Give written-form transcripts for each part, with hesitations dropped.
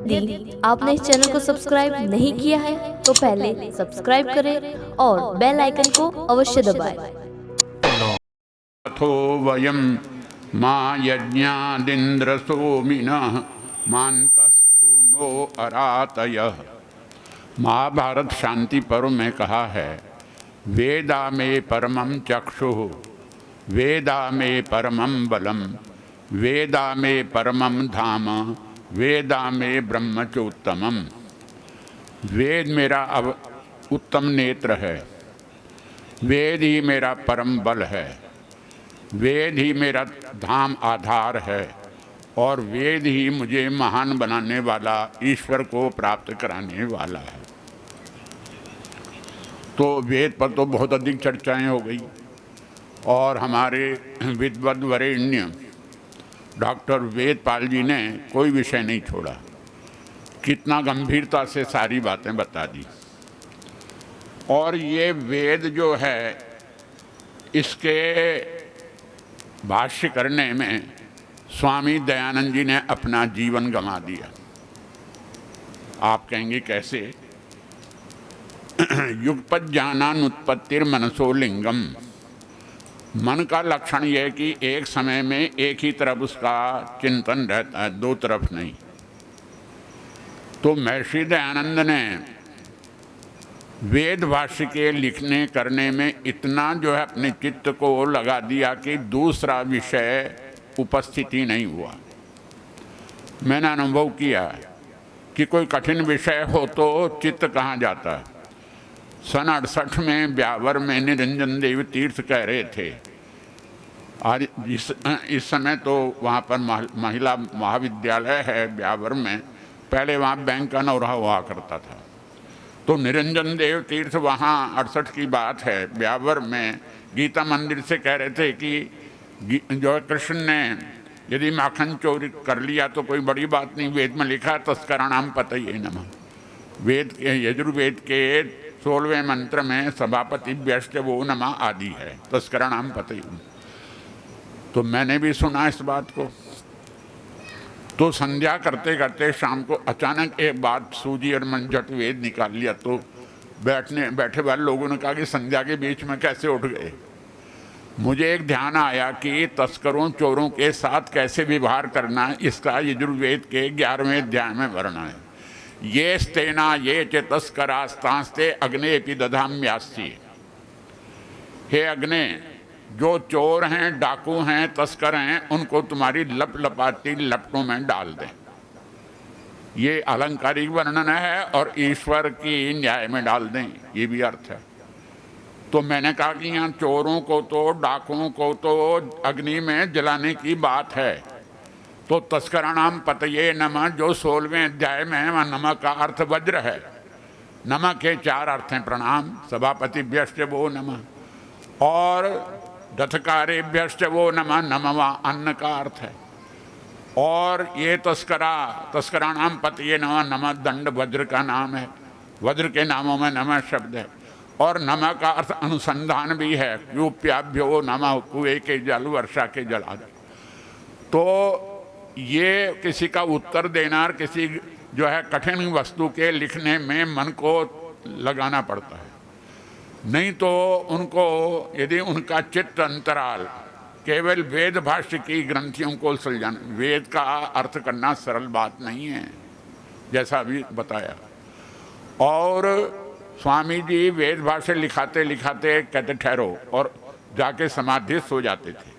यदि आपने इस चैनल को सब्सक्राइब नहीं किया है तो पहले सब्सक्राइब करें और बेल आइकन को अवश्य दबाएं। अथो वयं मा यज्ञादिन्द्र सोमिनः मान्तस्तूर्णो अरातयः। महाभारत शांति पर्व में कहा है, वेदा में परमं चक्षुः, वेदा में परमं बलम, वेदा में परमं धाम, वेदा में ब्रह्मचोत्तमम। वेद मेरा उत्तम नेत्र है, वेद ही मेरा परम बल है, वेद ही मेरा धाम आधार है और वेद ही मुझे महान बनाने वाला, ईश्वर को प्राप्त कराने वाला है। तो वेद पर तो बहुत अधिक चर्चाएं हो गई और हमारे विद्वद वरेण्य डॉक्टर वेदपाल जी ने कोई विषय नहीं छोड़ा, कितना गंभीरता से सारी बातें बता दी। और ये वेद जो है, इसके भाष्य करने में स्वामी दयानंद जी ने अपना जीवन गंवा दिया। आप कहेंगे कैसे? युगपत ज्ञानानुत्पत्तिर मनसो लिंगम। मन का लक्षण यह है कि एक समय में एक ही तरफ उसका चिंतन रहता है, दो तरफ नहीं। तो महर्षि दयानंद ने वेद भाष्य के लिखने करने में इतना जो है अपने चित्त को लगा दिया कि दूसरा विषय उपस्थित ही नहीं हुआ। मैंने अनुभव किया कि कोई कठिन विषय हो तो चित्त कहाँ जाता है। सन 68 में ब्यावर में निरंजन देव तीर्थ कह रहे थे, और इस समय तो वहाँ पर महिला महाविद्यालय है ब्यावर में, पहले वहाँ बैंक का नौरा हुआ करता था। तो निरंजन देव तीर्थ वहाँ 68 की बात है, ब्यावर में गीता मंदिर से कह रहे थे कि जो कृष्ण ने यदि माखन चोरी कर लिया तो कोई बड़ी बात नहीं, वेद में लिखा तस्कराणाम पतये नमः। वेद के यजुर्वेद के 16वें मंत्र में सभापति व्यष्ट वो नमा आदि है, तस्कराणाम पतये। तो मैंने भी सुना इस बात को। तो संध्या करते करते शाम को अचानक एक बात सूझी और मन झट वेद निकाल लिया। तो बैठे वाले लोगों ने कहा कि संध्या के बीच में कैसे उठ गए। मुझे एक ध्यान आया कि तस्करों चोरों के साथ कैसे व्यवहार करना है, इसका यजुर्वेद के 11वें अध्याय में वर्णन है। ये स्तेना ये च तस्करास्तांस्ते अग्ने पि दधाम्यास्ति। हे अग्ने, जो चोर हैं, डाकू हैं, तस्कर हैं, उनको तुम्हारी लप लपाती लपटों में डाल दें। ये अलंकारिक वर्णन है और ईश्वर की न्याय में डाल दें, ये भी अर्थ है। तो मैंने कहा कि यहाँ चोरों को तो डाकुओं को तो अग्नि में जलाने की बात है। तो तस्कराणाम पतये नमः जो 16वें अध्याय में है, वहाँ नमः का अर्थ वज्र है। नमः के 4 अर्थ हैं, प्रणाम, सभापति व्यश्च वो नमः, और दथकारेभ्यश्च वो नमः, नमः अन्न का अर्थ है। और ये तस्कराणाम पतये नमः, नमः दंड वज्र का नाम है, वज्र के नामों में नमः शब्द है। और नमः का अर्थ अनुसंधान भी है, यूप्याभ्यो नमः, कुएं के जल, वर्षा के जल आदि। तो ये किसी का उत्तर देना और किसी जो है कठिन वस्तु के लिखने में मन को लगाना पड़ता है। नहीं तो उनको यदि उनका चित्त अंतराल केवल वेद भाष्य की ग्रंथियों को सुलझाना, वेद का अर्थ करना सरल बात नहीं है, जैसा अभी बताया। और स्वामी जी वेद भाष्य लिखाते लिखाते कहते ठहरो, और जाके समाधि सो जाते थे।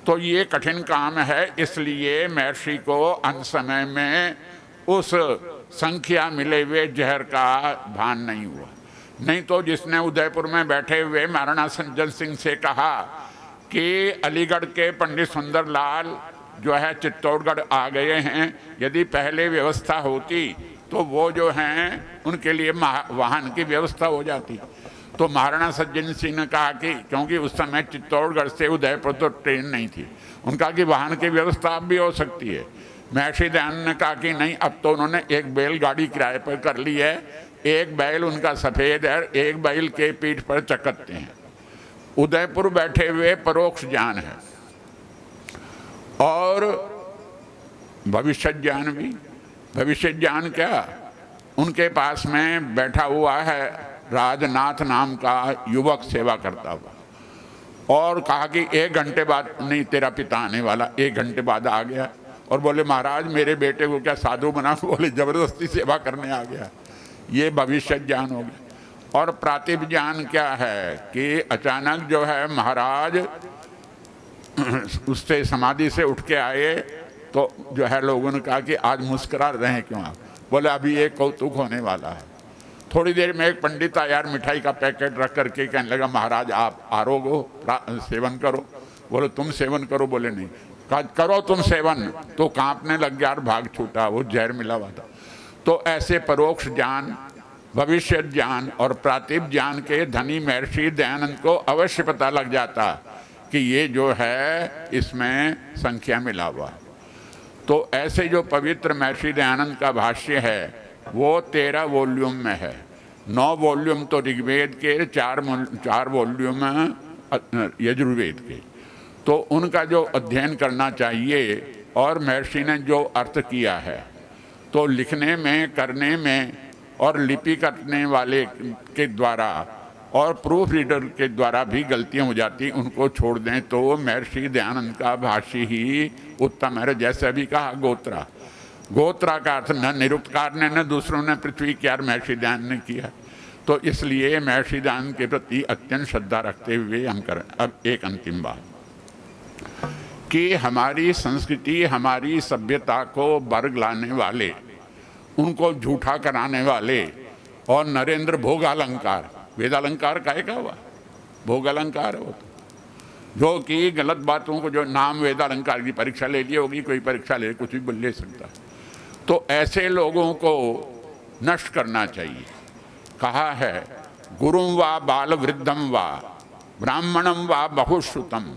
तो ये कठिन काम है, इसलिए महर्षि को अंत समय में उस संख्या मिले हुए जहर का भान नहीं हुआ। नहीं तो जिसने उदयपुर में बैठे हुए महाराणा सज्जन सिंह से कहा कि अलीगढ़ के पंडित सुंदरलाल जो है चित्तौड़गढ़ आ गए हैं, यदि पहले व्यवस्था होती तो वो जो हैं उनके लिए वाहन की व्यवस्था हो जाती। तो महाराणा सज्जन सिंह ने कहा कि क्योंकि उस समय चित्तौड़गढ़ से उदयपुर तो ट्रेन नहीं थी, उनका कि वाहन की व्यवस्था अब भी हो सकती है। महर्षि दयानंद ने कहा कि नहीं, अब तो उन्होंने एक बैलगाड़ी किराए पर कर ली है, एक बैल उनका सफ़ेद है, एक बैल के पीठ पर चकत्ते हैं। उदयपुर बैठे हुए परोक्ष ज्ञान है और भविष्य ज्ञान भी। भविष्य ज्ञान क्या? उनके पास में बैठा हुआ है राजनाथ नाम का युवक सेवा करता हुआ, और कहा कि 1 घंटे बाद नहीं तेरा पिता आने वाला। 1 घंटे बाद आ गया और बोले महाराज मेरे बेटे को क्या साधु बना? बोले जबरदस्ती सेवा करने आ गया। ये भविष्य ज्ञान हो गया। और प्रातिभ ज्ञान क्या है कि अचानक जो है महाराज उससे समाधि से उठ के आए तो जो है लोगों ने कहा कि आज मुस्कुरा रहे हैं क्यों आप? बोले अभी एक कौतुक होने वाला है। थोड़ी देर में एक पंडित आया, मिठाई का पैकेट रख करके कहने लगा महाराज आप आरोग हो, सेवन करो। बोले तुम सेवन करो? बोले नहीं। कहा करो तुम सेवन। तो कांपने लग गया और भाग छूटा, वो जहर मिला हुआ था। तो ऐसे परोक्ष ज्ञान, भविष्य ज्ञान और प्रातिभ ज्ञान के धनी महर्षि दयानंद को अवश्य पता लग जाता कि ये जो है इसमें संख्या मिला हुआ है। तो ऐसे जो पवित्र महर्षि दयानंद का भाष्य है वो 13 वॉल्यूम में है। 9 वॉल्यूम तो ऋग्वेद के, 4 वॉल्यूम यजुर्वेद के। तो उनका जो अध्ययन करना चाहिए, और महर्षि ने जो अर्थ किया है तो लिखने में, करने में और लिपि करने वाले के द्वारा और प्रूफ रीडर के द्वारा भी गलतियां हो जाती, उनको छोड़ दें तो महर्षि दयानंद का भाष्य ही उत्तम है। जैसे अभी कहा गोत्रा, गोत्रा का अर्थ न निरुक्तकार ने न दूसरों ने पृथ्वी की, महर्षि दयानंद ने किया। तो इसलिए महर्षि दयानंद के प्रति अत्यंत श्रद्धा रखते हुए हम करें। अब एक अंतिम बात कि हमारी संस्कृति, हमारी सभ्यता को बरग लाने वाले, उनको झूठा कराने वाले और नरेंद्र भोगालंकार, वेदालंकार काहे का हुआ? भोगालंकार है वो तो, जो कि गलत बातों को, जो नाम वेदालंकार की परीक्षा ले ली होगी, कोई परीक्षा ले कुछ भी बोल ले सकता। तो ऐसे लोगों को नष्ट करना चाहिए। कहा है गुरुं वा बाल वृद्धम वा ब्राह्मणम वा बहुश्रुतम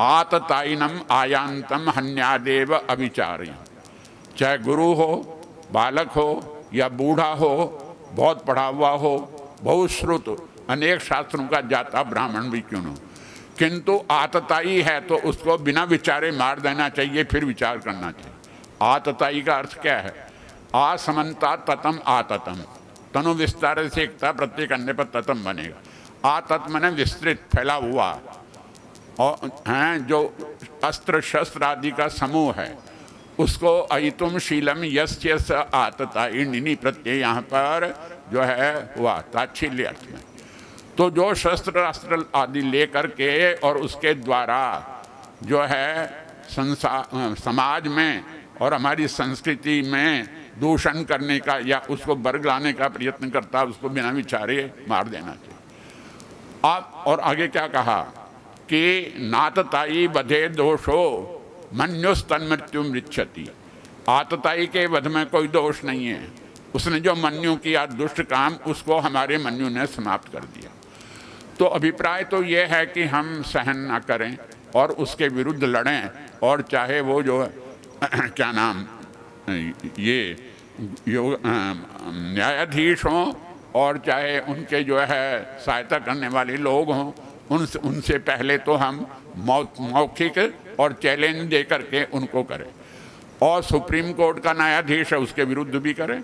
आतताइनम आयांतम हन्यादेव अविचार्य। चाहे गुरु हो, बालक हो या बूढ़ा हो, बहुत पढ़ा हुआ हो, बहुत श्रुत, अनेक शास्त्रों का जाता ब्राह्मण भी क्यों न, किंतु आतताई है तो उसको बिना विचारे मार देना चाहिए, फिर विचार करना चाहिए। आतताई का अर्थ क्या है? आसमंता ततम आततम, तनु विस्तार से एकता, प्रत्येक अन्य पर ततम बनेगा। आतत माने विस्तृत, फैला हुआ, और हैं जो अस्त्र शस्त्र आदि का समूह है उसको अयितुम शीलम यस्य स आतताई, निनी प्रत्यय यहाँ पर जो है हुआ ताच्छिल्य अर्थ में। तो जो शस्त्र अस्त्र आदि ले करके और उसके द्वारा जो है समाज में और हमारी संस्कृति में दूषण करने का या उसको बरगलाने का प्रयत्न करता, उसको बिना विचारे मार देना चाहिए। आप और आगे क्या कहा कि नातताई बधे दोषो मन्युस्तन मृत्यु मृच्छति। आतताई के वध में कोई दोष नहीं है, उसने जो मन्यु किया दुष्ट काम, उसको हमारे मन्यु ने समाप्त कर दिया। तो अभिप्राय तो ये है कि हम सहन न करें और उसके विरुद्ध लड़ें, और चाहे वो जो क्या नाम ये न्यायाधीश हों और चाहे उनके जो है सहायता करने वाले लोग हों, उनसे पहले तो हम मौखिक और चैलेंज दे करके उनको करें। और सुप्रीम कोर्ट का न्यायाधीश है उसके विरुद्ध भी करें।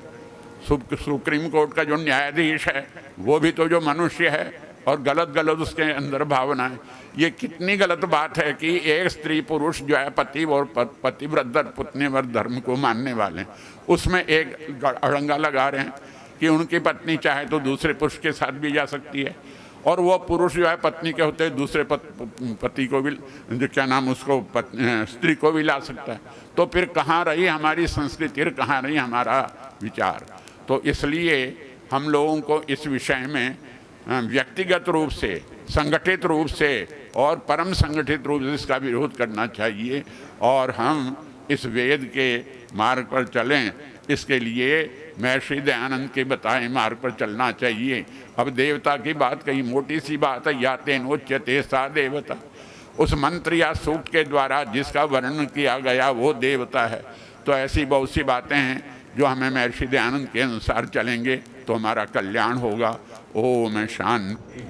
सुप्रीम कोर्ट का जो न्यायाधीश है वो भी तो जो मनुष्य है, और गलत गलत उसके अंदर भावनाएं। ये कितनी गलत बात है कि एक स्त्री पुरुष जो है पति और पतिव्रत पत्नीवर धर्म को मानने वाले, उसमें एक अड़ंगा लगा रहे हैं कि उनकी पत्नी चाहे तो दूसरे पुरुष के साथ भी जा सकती है, और वो पुरुष जो है पत्नी के होते दूसरे पति को भी, जो क्या नाम उसको स्त्री को भी ला सकता है। तो फिर कहाँ रही हमारी संस्कृति, कहाँ रही हमारा विचार? तो इसलिए हम लोगों को इस विषय में व्यक्तिगत रूप से, संगठित रूप से और परम संगठित रूप से इसका विरोध करना चाहिए, और हम इस वेद के मार्ग पर चलें। इसके लिए महर्षि दयानंद के बताए मार्ग पर चलना चाहिए। अब देवता की बात कही, मोटी सी बात है, या तेनोच्यते सा देवता। उस मंत्र या सूक्त के द्वारा जिसका वर्णन किया गया वो देवता है। तो ऐसी बहुत सी बातें हैं जो हमें महर्षि दयानंद के अनुसार चलेंगे तो हमारा कल्याण होगा। ओम शांति।